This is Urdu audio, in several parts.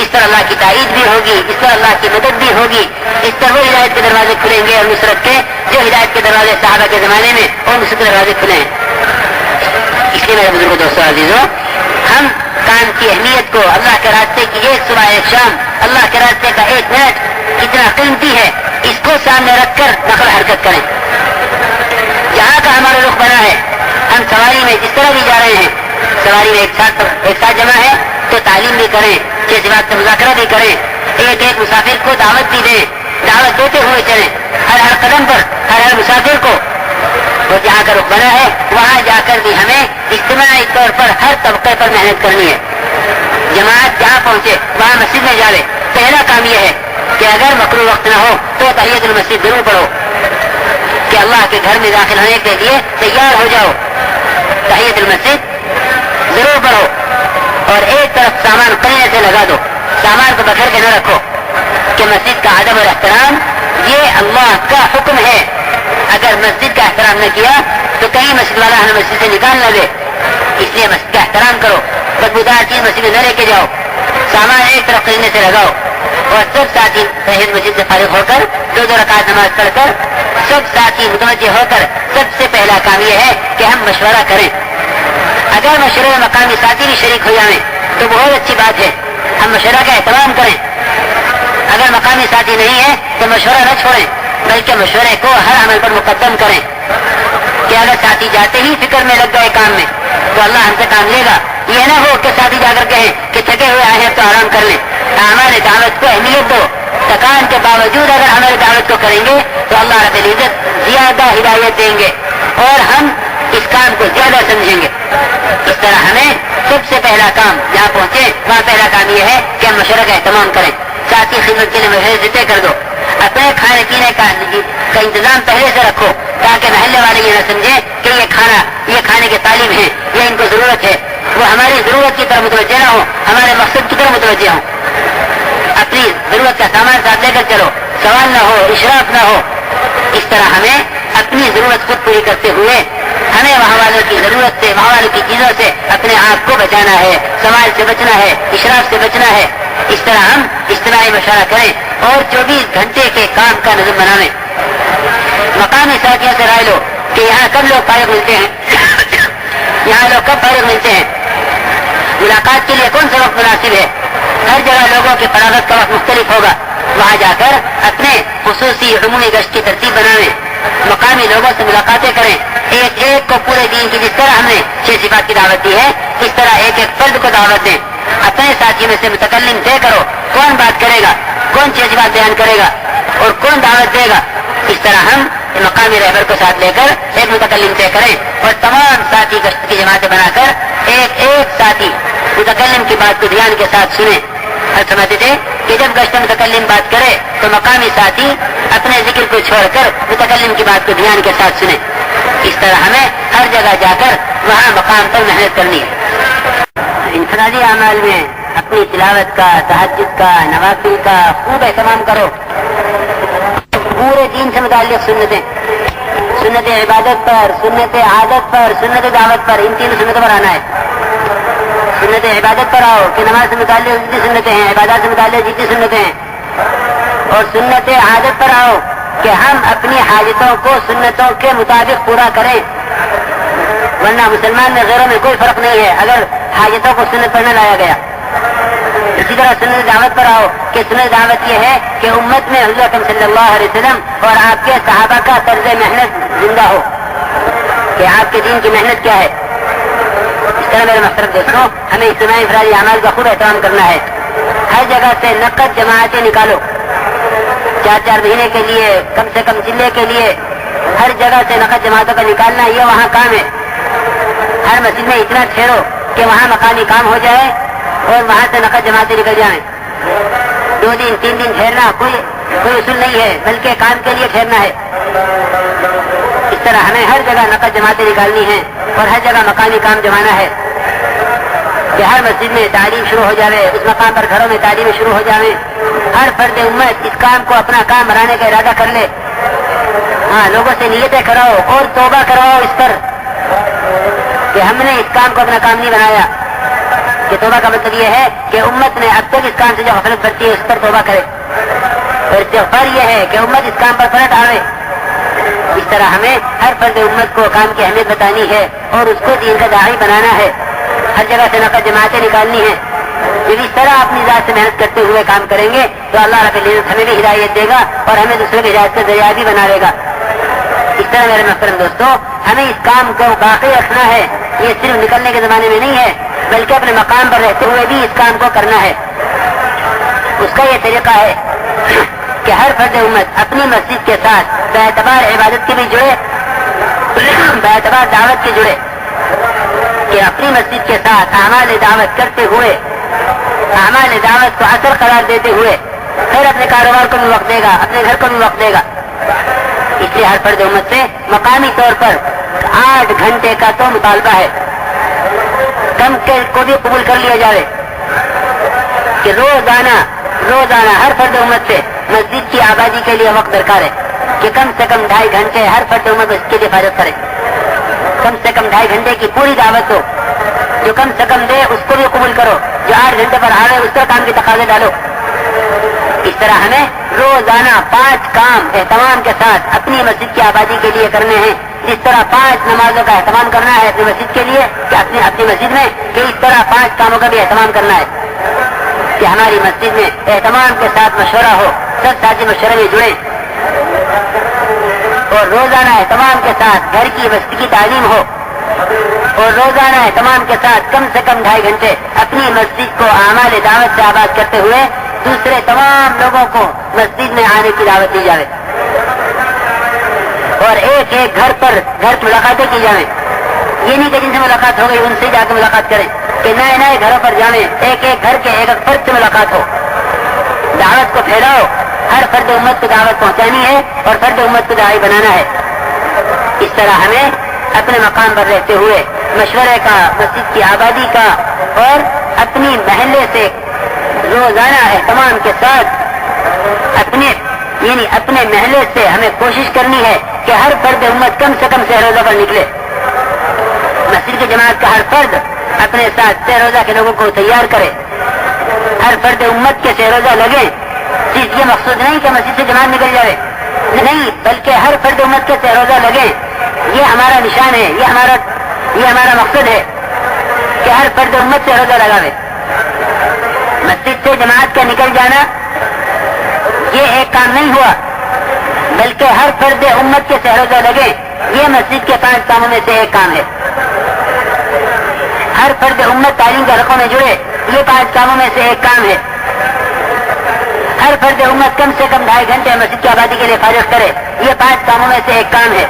اس طرح اللہ کی تائید بھی ہوگی، اس طرح اللہ کی مدد بھی ہوگی، اس طرح وہ ہدایت کے دروازے کھلیں گے اور نصرت کے جو ہدایت کے دروازے صحابہ کے زمانے میں اور نصرت کے دروازے کھلے ہیں۔ اس لیے میرے بزرگوں دوستوں عزیزوں، ہم کام کی اہمیت کو، اللہ کے راستے کی ایک صبح ایک شام، اللہ کے راستے کا ایک منٹ کتنا قیمتی ہے، اس کو سامنے رکھ کر نقل حرکت کریں۔ جہاں کا ہمارا رخ بنا ہے، ہم سواری میں جس طرح بھی جا رہے ہیں، سواری میں ایک ساتھ جمع ہے تو تعلیم بھی کریں، جیسے بات کا مذاکرہ بھی کریں، ایک ایک مسافر کو دعوت بھی دیں، دعوت دیتے ہوئے چلیں ہر قدم پر، ہر مسافر کو۔ اور جہاں کا رخ بنا ہے وہاں جا کر بھی ہمیں اجتماعی طور پر ہر طبقے پر محنت کرنی ہے۔ جماعت جہاں پہنچے وہاں مسجد میں جاوے۔ پہلا کام یہ ہے کہ اگر مکروہ وقت نہ ہو تو تحیۃ المسجد ضرور پڑھو، کہ اللہ کے گھر میں داخل ہونے کے لیے تیار ہو جاؤ، تحیۃ المسجد ضرور پڑھو۔ اور ایک طرف سامان قرینے سے لگا دو، سامان کو بکھر کے نہ رکھو، کہ مسجد کا ادب اور احترام یہ اللہ کا حکم ہے۔ اگر مسجد کا احترام نہ کیا تو کہیں مسجد والا ہمیں مسجد سے نکال نہ دے، اس لیے مسجد کا احترام کرو، بدبودار چیز مسجد میں نہ لے کے جاؤ، سامان ایک طرف قرینے سے لگاؤ، اور سب ساتھی تحیۃ مسجد سے فارغ ہو کر 2 رکعت نماز پڑھ کر سب ساتھی متوجہ ہو کر سب سے پہلا کام یہ ہے کہ ہم مشورہ کریں۔ اگر مشورے میں مقامی ساتھی بھی شریک ہو جائیں تو بہت اچھی بات ہے، ہم مشورہ کا اہتمام کریں۔ اگر مقامی ساتھی نہیں ہے تو مشورہ نہ چھوڑیں، بلکہ مشورے کو ہر عمل پر مقدم کریں، کہ اگر ساتھی جاتے ہی فکر میں لگ گئے کام میں تو اللہ ہم سے کام لے گا۔ یہ نہ ہو کہ ساتھی جا کر کہیں کہ تھکے ہوئے آئے ہیں تو آرام کر لیں۔ ہمارے دعوت کو اہمیت دو، تکان کے باوجود اگر ہماری دعوت کو کریں گے تو اللہ رب العزت زیادہ ہدایت دیں گے اور ہم اس کام کو زیادہ سمجھیں گے۔ اس طرح ہمیں سب سے پہلا کام جہاں پہنچے وہاں پہلا کام یہ ہے کہ ہم مشورہ کا اہتمام کریں، ساتھی خدمت کے لیے مشورے کر دو، اپنے کھانے پینے کا انتظام پہلے سے رکھو تاکہ محلے والے یہ نہ سمجھیں کہ یہ کھانے کے طالب ہیں، یہ ان کو ضرورت ہے، وہ ہماری ضرورت کی طرف متوجہ نہ ہو، ہمارے مقصد کی طرف متوجہ ہوں۔ اپنی ضرورت کا سامان ساتھ لے کر چلو، سوال نہ ہو، اشراف نہ ہو۔ اس طرح ہمیں اپنی ضرورت خود پوری کرتے ہوئے ہمیں وہاں والوں کی ضرورت سے، وہاں والوں کی چیزوں سے اپنے آپ کو بچانا ہے، سوال سے بچنا ہے، اشراف سے بچنا ہے۔ اس طرح ہم اجتماعی مشورہ کریں اور 24 گھنٹے کے کام کا نظم بنائیں۔ مقامی ساتھیوں سے رائے لو کہ یہاں کب لوگ فارغ ملتے ہیں، یہاں لوگ کب فارغ ملتے ہیں، ملاقات کے لیے کون سا وقت مناسب ہے۔ ہر جگہ لوگوں کی فراغت کا وقت مختلف ہوگا، وہاں جا کر اپنے خصوصی عمومی گشت کی ترتیب بنائیں، مقامی لوگوں سے ملاقاتیں کریں، ایک ایک کو پورے دین کی جس طرح ہم نے 6 صفات کی دعوت دی ہے اس طرح ایک ایک فرد کو دعوت دیں۔ اپنے ساتھی میں سے متکلم طے کرو کون بات کرے گا، کون 6 صفات بیان کرے گا اور کون دعوت دے گا۔ اس طرح ہم مقامی رہبر کو ساتھ لے کر ایک متکلم طے کریں اور تمام ساتھی گشت کی جماعتیں بنا کر ایک ایک ساتھی متکلم کی بات کو دھیان کے ساتھ سنیں۔ اور سمجھتے تھے کہ جب گشت متکلم بات کرے تو مقامی ساتھی اپنے ذکر کو چھوڑ کر متکلم کی بات کو دھیان کے ساتھ سنیں۔ اس طرح ہمیں ہر جگہ جا کر وہاں مقام پر محنت کرنی ہے۔ انفرادی اعمال میں اپنی تلاوت کا، تہجد کا، نوافل کا خوب اہتمام کرو۔ پورے دین سے متعلق سنت عبادت پر، سنت عادت پر، سنت دعوت پر، ان 3 سنتوں پر آنا ہے۔ سنت عبادت پر آؤ کہ نماز سے متعلق جتنی سنتیں ہیں، عبادات سے متعلق جتنی سنتیں ہیں، اور سنت عادت پر آؤ کہ ہم اپنی حاجتوں کو سنتوں کے مطابق پورا کریں، ورنہ مسلمان میں غیروں میں کوئی فرق نہیں ہے اگر حاجتوں کو سنت پر نہ لایا گیا۔ اسی طرح سنت دعوت پر آؤ کہ سنت دعوت یہ ہے کہ امت میں حضور اکرم صلی اللہ علیہ وسلم اور آپ کے صحابہ کا طرز محنت زندہ ہو، کہ آپ کے دین کی محنت کیا ہے۔ اس طرح میرے محترم دوستوں، ہمیں اجتماعی انفرادی اعمال کا خوب احترام کرنا ہے۔ ہر جگہ سے نقد جماعتیں نکالو، 4 مہینے کے لیے، کم سے کم ضلع کے لیے ہر جگہ سے نقد جماعتوں کا نکالنا یہ وہاں کام ہے۔ ہر مسجد میں اتنا ٹھہرو کہ وہاں مقامی کام ہو جائے اور وہاں سے نقد جماعتیں نکل جائیں۔ 2 دن 3 دن ٹھہرنا کوئی اصول نہیں ہے، بلکہ کام کے لیے ٹھہرنا ہے۔ اس طرح ہمیں ہر جگہ نقد جماعتیں نکالنی ہیں اور ہر جگہ مقامی کام جمانا ہے، کہ ہر مسجد میں تعلیم شروع ہو جائے، اس مقام پر گھروں میں تعلیم شروع ہو جائے، ہر فرد امت اس کام کو اپنا کام بنانے کا ارادہ کر لے۔ ہاں، لوگوں سے نیتیں کراؤ اور توبہ کرواؤ اس پر کہ ہم نے اس کام کو اپنا کام نہیں بنایا، کہ توبہ کا مطلب یہ ہے کہ امت نے اب تک اس کام سے جو غفلت برتی ہے اس پر توبہ کرے، اور استغفار یہ ہے کہ امت اس کام پر پلٹ آوے۔ اس طرح ہمیں ہر فرد امت کو کام کی اہمیت بتانی ہے اور اس کو دین کا داعی بنانا ہے، ہر جگہ سے نقد جماعتیں نکالنی ہیں۔ جب اس طرح اپنی ذات سے محنت کرتے ہوئے کام کریں گے تو اللہ رب العزت ہمیں بھی ہدایت دے گا اور ہمیں دوسرے کی ہدایت کا ذریعہ بھی بنا لے گا۔ اس طرح میرے محترم دوستوں، ہمیں اس کام کو باقی رکھنا ہے، یہ صرف نکلنے کے زمانے میں نہیں ہے بلکہ اپنے مقام پر رہتے ہوئے بھی اس کام کو کرنا ہے۔ اس کا یہ طریقہ ہے کہ ہر فرد امت اپنی مسجد کے ساتھ باعتبار عبادت کے بھی جڑے، باعتبار دعوت کے جڑے، کہ اپنی مسجد کے ساتھ اعمال دعوت کرتے ہوئے، اعمال دعوت کو اثر قرار دیتے ہوئے پھر اپنے کاروبار کو بھی وقت دے گا، اپنے گھر کو بھی وقت دے گا۔ اس لیے ہر فرد امت سے مقامی طور پر 8 گھنٹے کا تو مطالبہ ہے، کم کو بھی قبول کر لیا جائے کہ روزانہ ہر فرد امت سے مسجد کی آبادی کے لیے وقت درکار ہے کہ کم سے کم 2.5 گھنٹے ہر فرد امت اس کے لیے حفاظت کرے۔ کم سے کم 2.5 گھنٹے کی پوری دعوت ہو، جو کم سے کم دے اس کو بھی قبول کرو، جو 8 گھنٹے پر آوے اس کا کام کی تقاضے ڈالو۔ اس طرح ہمیں روزانہ 5 کام اہتمام کے ساتھ اپنی مسجد کی آبادی کے لیے کرنے ہیں، جس طرح 5 نمازوں کا اہتمام کرنا ہے اپنی مسجد کے لیے کہ اپنی مسجد میں، کہ اس طرح 5 کاموں کا بھی اہتمام کرنا ہے کہ ہماری مسجد میں اہتمام کے ساتھ مشورہ ہو، سب ساتھی مشورے میں جڑیں، اور روزانہ اہتمام کے ساتھ گھر کی بستی کی تعلیم ہو، اور روزانہ اہتمام کے ساتھ کم سے کم 2.5 گھنٹے اپنی مسجد کو اعمال دعوت سے آباد کرتے ہوئے دوسرے تمام لوگوں کو مسجد میں آنے کی دعوت دی جائے، اور ایک گھر ملاقاتیں کی جائیں۔ یہ نہیں کہ جن سے ملاقات ہو گئی ان سے جا کے ملاقات کریں، کہ نئے گھروں پر جائیں، ایک گھر کے ایک فرد سے ملاقات ہو، دعوت کو پھیلاؤ۔ ہر فرد امت کو دعوت پہنچانی ہے اور فرد امت کو داعی بنانا ہے۔ اس طرح ہمیں اپنے مقام پر رہتے ہوئے مشورے کا، مسجد کی آبادی کا اور اپنی محلے سے روزانہ اہتمام کے ساتھ اپنے محلے سے ہمیں کوشش کرنی ہے کہ ہر فرد امت کم سے کم سہ روزہ پر نکلے۔ مسجد کی جماعت کا ہر فرد اپنے ساتھ سہ روزہ کے لوگوں کو تیار کرے، ہر فرد امت کے سہ روزہ لگے۔ صرف یہ مقصود نہیں کہ مسجد سے جماعت نکل جائے، نہیں، بلکہ ہر فرد امت کے سہ روزہ لگے۔ یہ ہمارا نشان ہے، یہ ہمارا مقصد ہے کہ ہر فرد امت سے روزہ لگاوے۔ مسجد سے جماعت کا نکل جانا یہ ایک کام نہیں ہوا، بلکہ ہر فرد امت کے سہ روزہ لگے، یہ مسجد کے 5 کاموں میں سے ایک کام ہے۔ ہر فرد امت تعلیم کے حلقوں میں جڑے، یہ 5 کاموں میں سے ایک کام ہے۔ ہر فرد امت کم سے کم 2.5 گھنٹے مسجد کی آبادی کے لیے فارغ کرے، یہ 5 کاموں میں سے ایک کام ہے۔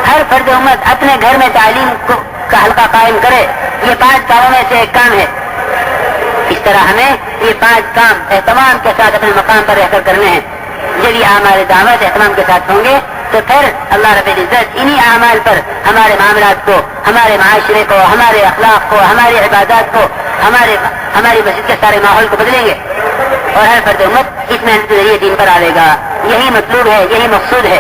ہر فرد امت اپنے گھر میں تعلیم کا حلقہ قائم کرے، یہ 5 کاموں میں سے ایک کام ہے۔ اس طرح ہمیں یہ 5 کام اہتمام کے ساتھ اپنے مقام پر رہ کر کرنے ہیں۔ جب یہ اعمال دعوت اہتمام کے ساتھ ہوں گے تو پھر اللہ رب العزت انہی اعمال پر ہمارے معاملات کو، ہمارے معاشرے کو، ہمارے اخلاق کو، ہماری عبادات کو، ہماری مسجد کے سارے ماحول کو بدلیں گے، اور ہر فرد امت اس محنت کے ذریعے دین پر آئے گا۔ یہی مطلوب ہے، یہی مقصود ہے۔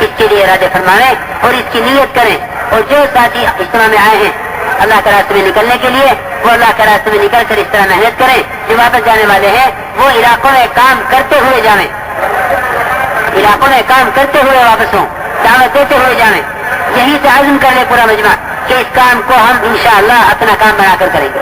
اس کے لیے ارادے فرمائیں اور اس کی نیت کریں، اور جو ساتھی اجتماع میں آئے ہیں اللہ کے راستے میں نکلنے کے لیے، وہ اللہ کے راستے میں نکل کر اس طرح محنت کریں۔ جو واپس جانے والے ہیں وہ علاقوں میں کام کرتے ہوئے جائیں، علاقوں میں کام کرتے ہوئے واپس ہوں، دعوت دیتے ہوئے جائیں۔ یہیں سے عزم کر لے پورا مجمع کہ اس کام کو ہم انشاءاللہ اپنا کام بنا کر کریں گے۔